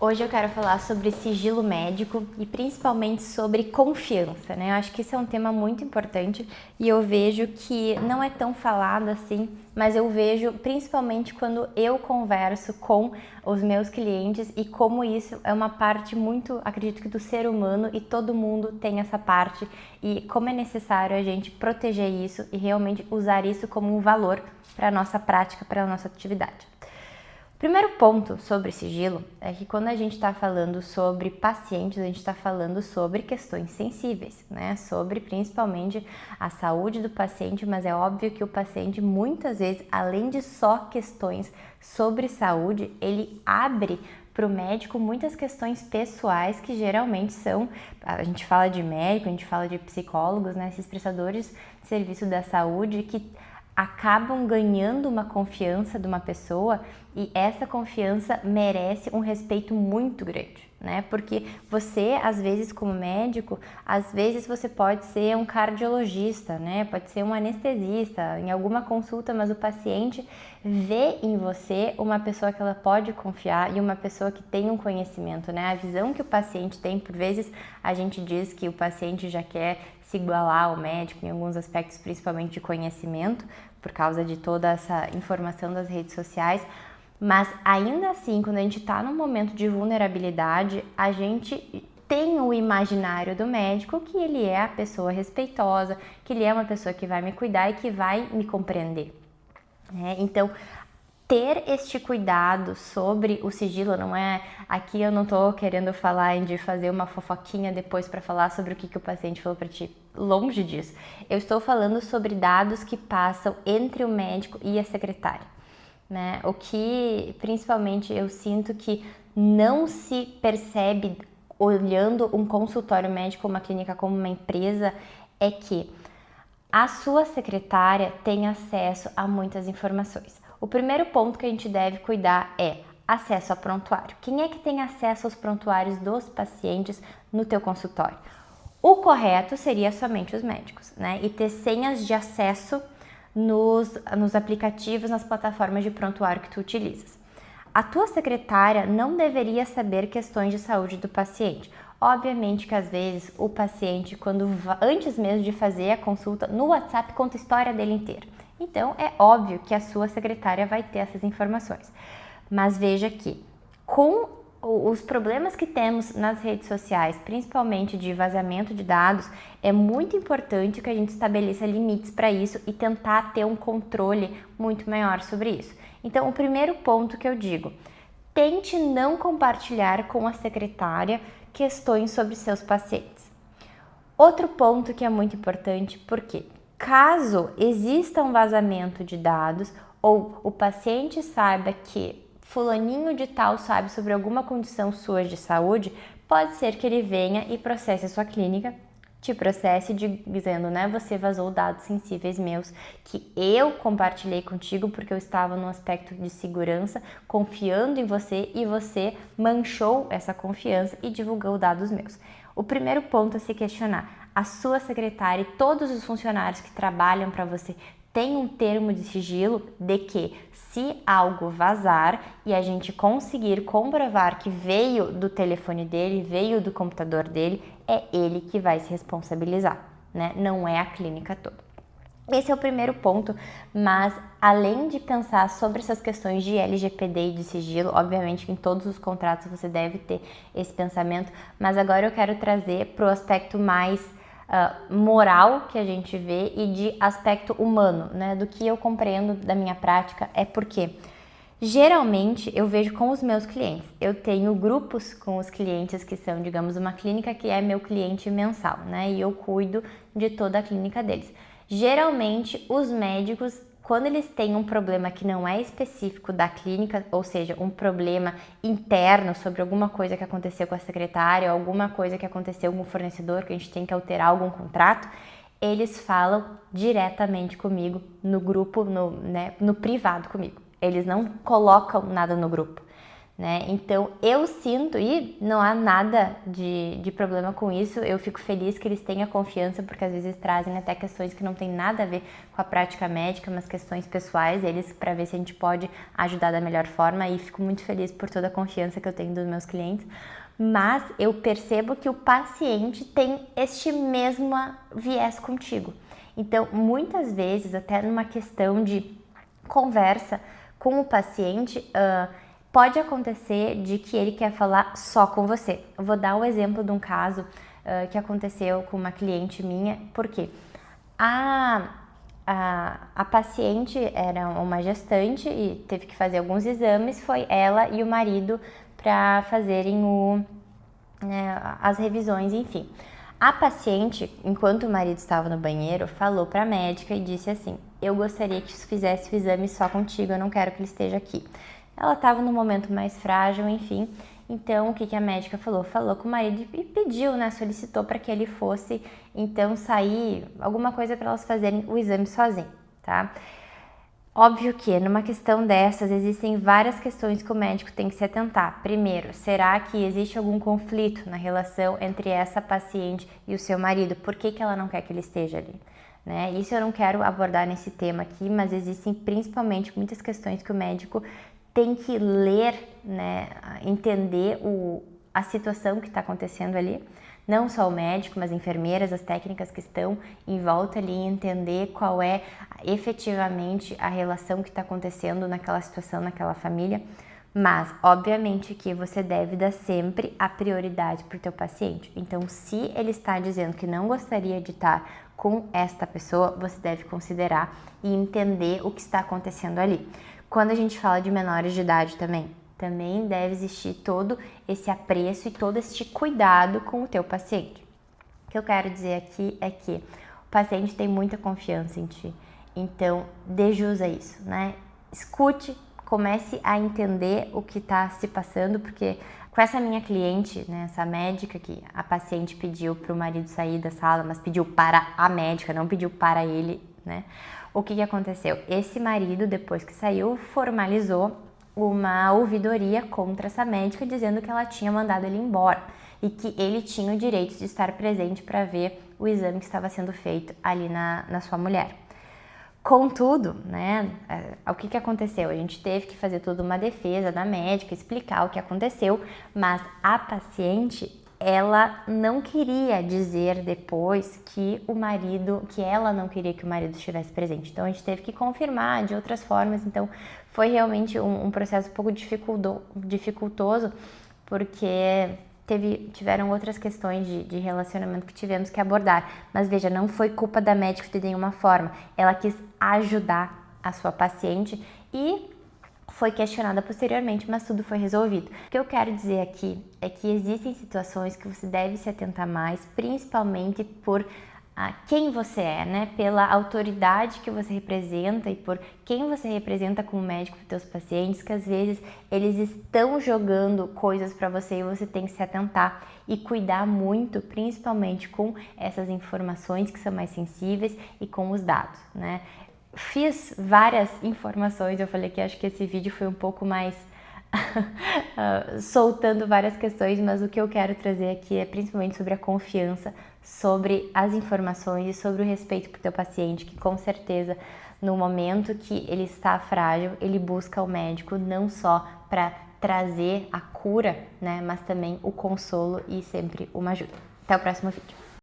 Hoje eu quero falar sobre sigilo médico e principalmente sobre confiança, né? Eu acho que esse é um tema muito importante e eu vejo que não é tão falado assim, mas eu vejo principalmente quando eu converso com os meus clientes e como isso é uma parte muito, acredito que do ser humano e todo mundo tem essa parte e como é necessário a gente proteger isso e realmente usar isso como um valor para a nossa prática, para a nossa atividade. O primeiro ponto sobre sigilo é que quando a gente está falando sobre pacientes, a gente está falando sobre questões sensíveis, né? Sobre principalmente a saúde do paciente, mas é óbvio que o paciente muitas vezes, além de só questões sobre saúde, ele abre para o médico muitas questões pessoais que geralmente são, a gente fala de médico, a gente fala de psicólogos, né? Esses prestadores de serviço da saúde que acabam ganhando uma confiança de uma pessoa e essa confiança merece um respeito muito grande, né? Porque você, às vezes, como médico, às vezes você pode ser um cardiologista, né? Pode ser um anestesista em alguma consulta, mas o paciente vê em você uma pessoa que ela pode confiar e uma pessoa que tem um conhecimento, né? A visão que o paciente tem, por vezes, a gente diz que o paciente já quer se igualar ao médico em alguns aspectos, principalmente de conhecimento, por causa de toda essa informação das redes sociais, mas ainda assim, quando a gente está num momento de vulnerabilidade, a gente tem o imaginário do médico que ele é a pessoa respeitosa, que ele é uma pessoa que vai me cuidar e que vai me compreender, né? Então, ter este cuidado sobre o sigilo, não é, aqui eu não tô querendo falar de fazer uma fofoquinha depois para falar sobre o que o paciente falou para ti, longe disso. Eu estou falando sobre dados que passam entre o médico e a secretária, né? O que principalmente eu sinto que não se percebe olhando um consultório médico, uma clínica como uma empresa, é que a sua secretária tem acesso a muitas informações. O primeiro ponto que a gente deve cuidar é acesso a prontuário. Quem é que tem acesso aos prontuários dos pacientes no teu consultório? O correto seria somente os médicos, né? E ter senhas de acesso nos aplicativos, nas plataformas de prontuário que tu utilizas. A tua secretária não deveria saber questões de saúde do paciente. Obviamente que às vezes o paciente, antes mesmo de fazer a consulta, no WhatsApp conta a história dele inteira. Então é óbvio que a sua secretária vai ter essas informações. Mas veja que com os problemas que temos nas redes sociais, principalmente de vazamento de dados, é muito importante que a gente estabeleça limites para isso e tentar ter um controle muito maior sobre isso. Então, o primeiro ponto que eu digo, tente não compartilhar com a secretária questões sobre seus pacientes. Outro ponto que é muito importante, porque caso exista um vazamento de dados ou o paciente saiba que fulaninho de tal sabe sobre alguma condição sua de saúde, pode ser que ele venha e processe a sua clínica, te processe dizendo, né, você vazou dados sensíveis meus que eu compartilhei contigo porque eu estava num aspecto de segurança, confiando em você e você manchou essa confiança e divulgou dados meus. O primeiro ponto a se questionar, a sua secretária e todos os funcionários que trabalham para você tem um termo de sigilo de que se algo vazar e a gente conseguir comprovar que veio do telefone dele, veio do computador dele, é ele que vai se responsabilizar, né? Não é a clínica toda. Esse é o primeiro ponto, mas além de pensar sobre essas questões de LGPD e de sigilo, obviamente que em todos os contratos você deve ter esse pensamento, mas agora eu quero trazer para o aspecto mais moral que a gente vê e de aspecto humano, né? Do que eu compreendo da minha prática é porque geralmente eu vejo com os meus clientes, eu tenho grupos com os clientes que são, digamos, uma clínica que é meu cliente mensal, né? E eu cuido de toda a clínica deles. Geralmente os médicos, quando eles têm um problema que não é específico da clínica, ou seja, um problema interno sobre alguma coisa que aconteceu com a secretária, alguma coisa que aconteceu com o fornecedor, que a gente tem que alterar algum contrato, eles falam diretamente comigo no grupo, no privado comigo. Eles não colocam nada no grupo. né? Então eu sinto, e não há nada de problema com isso, eu fico feliz que eles tenham confiança, porque às vezes trazem até questões que não tem nada a ver com a prática médica, mas questões pessoais, eles, para ver se a gente pode ajudar da melhor forma, e fico muito feliz por toda a confiança que eu tenho dos meus clientes. Mas eu percebo que o paciente tem este mesmo viés contigo. Então, muitas vezes, até numa questão de conversa com o paciente, pode acontecer de que ele quer falar só com você. Eu vou dar o exemplo de um caso que aconteceu com uma cliente minha, porque a paciente era uma gestante e teve que fazer alguns exames, foi ela e o marido para fazerem as revisões, enfim. A paciente, enquanto o marido estava no banheiro, falou para a médica e disse assim: eu gostaria que fizesse o exame só contigo, eu não quero que ele esteja aqui. Ela estava no momento mais frágil, enfim. Então, o que a médica falou? Falou com o marido e pediu, né? Solicitou para que ele fosse, então, sair, alguma coisa para elas fazerem o exame sozinho, tá? Óbvio que numa questão dessas existem várias questões que o médico tem que se atentar. Primeiro, será que existe algum conflito na relação entre essa paciente e o seu marido? Por que ela não quer que ele esteja ali? Né? Isso eu não quero abordar nesse tema aqui, mas existem principalmente muitas questões que o médico tem que ler, né? Entender a situação que está acontecendo ali. Não só o médico, mas enfermeiras, as técnicas que estão em volta ali, entender qual é efetivamente a relação que está acontecendo naquela situação, naquela família. Mas, obviamente, que você deve dar sempre a prioridade para o teu paciente. Então, se ele está dizendo que não gostaria de estar com esta pessoa, você deve considerar e entender o que está acontecendo ali. Quando a gente fala de menores de idade também deve existir todo esse apreço e todo este cuidado com o teu paciente. O que eu quero dizer aqui é que o paciente tem muita confiança em ti, então dê jus a isso, né? Escute, comece a entender o que está se passando, porque com essa minha cliente, né, essa médica, que a paciente pediu para o marido sair da sala, mas pediu para a médica, não pediu para ele, né? O que aconteceu? Esse marido, depois que saiu, formalizou uma ouvidoria contra essa médica, dizendo que ela tinha mandado ele embora e que ele tinha o direito de estar presente para ver o exame que estava sendo feito ali na sua mulher. Contudo, né, o que aconteceu? A gente teve que fazer toda uma defesa da médica, explicar o que aconteceu, mas a paciente, ela não queria dizer depois que ela não queria que o marido estivesse presente. Então a gente teve que confirmar de outras formas. Então foi realmente um processo um pouco dificultoso, porque tiveram outras questões de relacionamento que tivemos que abordar. Mas veja, não foi culpa da médica de nenhuma forma. Ela quis ajudar a sua paciente e foi questionada posteriormente, mas tudo foi resolvido. O que eu quero dizer aqui é que existem situações que você deve se atentar mais, principalmente por quem você é, né? Pela autoridade que você representa e por quem você representa como médico para os teus pacientes, que às vezes eles estão jogando coisas para você e você tem que se atentar e cuidar muito, principalmente com essas informações que são mais sensíveis e com os dados, né? Fiz várias informações, eu falei que acho que esse vídeo foi um pouco mais soltando várias questões, mas o que eu quero trazer aqui é principalmente sobre a confiança, sobre as informações e sobre o respeito para o teu paciente, que com certeza no momento que ele está frágil, ele busca o médico não só para trazer a cura, né, mas também o consolo e sempre uma ajuda. Até o próximo vídeo.